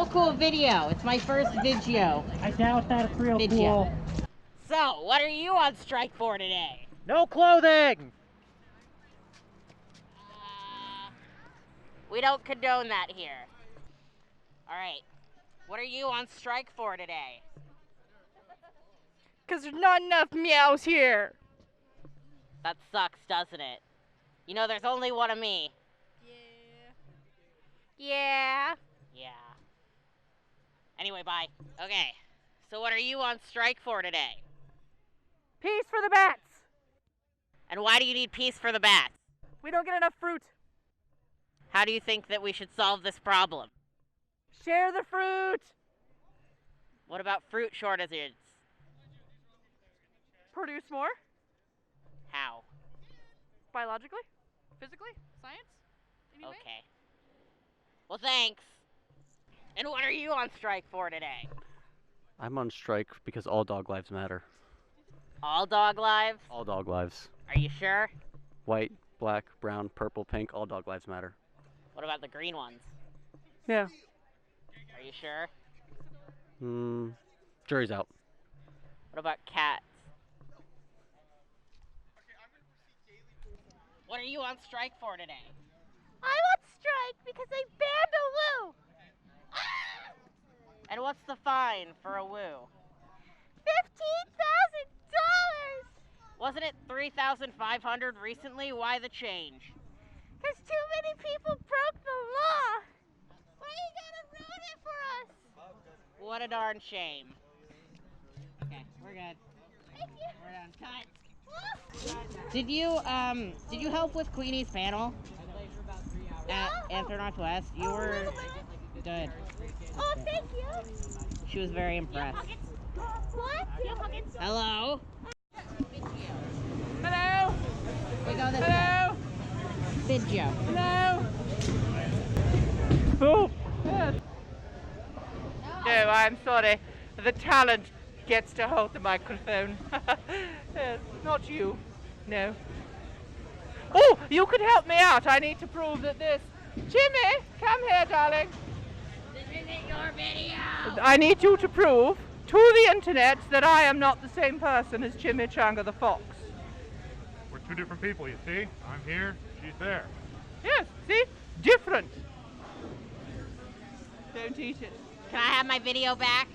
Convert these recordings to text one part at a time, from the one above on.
real cool video. It's my first video. I doubt that's real cool. So, what are you on strike for today? No clothing! We don't condone that here. Alright, what are you on strike for today? Because there's not enough meows here. That sucks, doesn't it? You know, there's only one of me. Yeah. Anyway, bye. Okay, so what are you on strike for today? Peace for the bats. And why do you need peace for the bats? We don't get enough fruit. How do you think that we should solve this problem? Share the fruit. What about fruit shortages? Produce more. How? Biologically? Physically? Science? Anything? Okay. Well, thanks. And what are you on strike for today? I'm on strike because all dog lives matter. All dog lives? All dog lives. Are you sure? White, black, brown, purple, pink, all dog lives matter. What about the green ones? Yeah. Are you sure? Jury's out. What about cats? What are you on strike for today? I'm on strike because they banned a woo. And what's the fine for a woo? $15,000. Wasn't it $3,500 recently? Why the change? Because too many people broke the law. Why you gotta ruin it for us? What a darn shame. Okay, we're good. Thank you. We're done. Cut. Did you help with Queenie's panel at Anther Northwest? You were good. Oh, thank you. She was very impressed. What? Do you have pockets? Hello. Hello. We go this way. Hello. Video. Hello. Oh. No, I'm sorry. The talent gets to hold the microphone. Not you. No. Oh, you could help me out. I need to prove that this... Jimmy, come here, darling. This isn't your video. I need you to prove to the internet that I am not the same person as Jimmy Changa the Fox. We're two different people, you see? I'm here, she's there. Yes, see? Different. Don't eat it. Can I have my video back?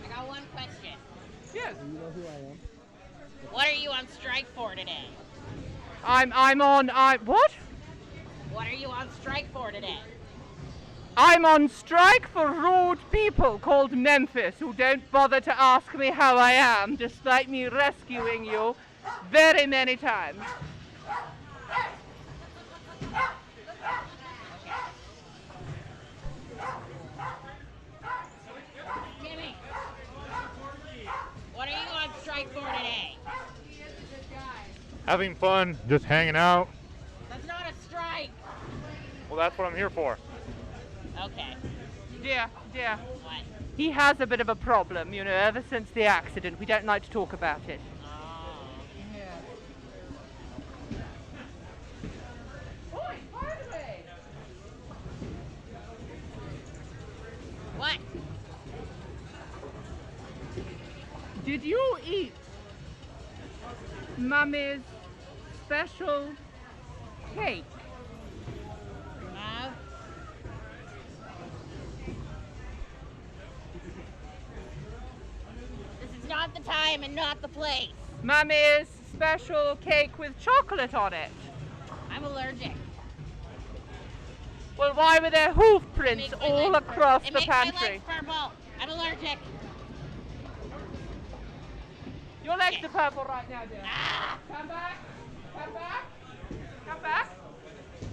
I got one question. Yes. What are you on strike for today? What? What are you on strike for today? I'm on strike for rude people called Memphis who don't bother to ask me how I am, despite me rescuing you very many times. Jimmy, what are you on strike for today? Having fun, just hanging out. That's not a strike. Well, that's what I'm here for. Okay. Dear, What? he has a bit of a problem, you know, ever since the accident. We don't like to talk about it. Oh. What? Did you eat Mummy's special cake? No. This is not the time and not the place. Mummy's special cake with chocolate on it. I'm allergic. Well, why were there hoof It prints makes my all legs across It the makes my pantry? legs purple. I'm allergic. Your legs are purple right now, dear. Ah! Come back. Come back. Come back.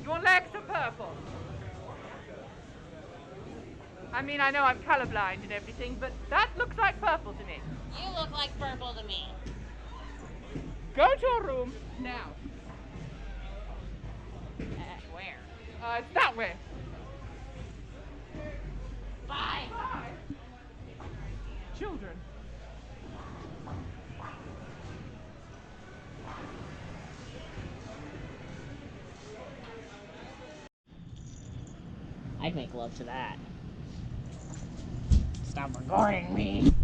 Your legs are purple. I mean, I know I'm colorblind and everything, but that looks like purple to me. You look like purple to me. Go to your room now. Where? It's that way. Bye. Bye. Children. I'd make love to that. stop recording me.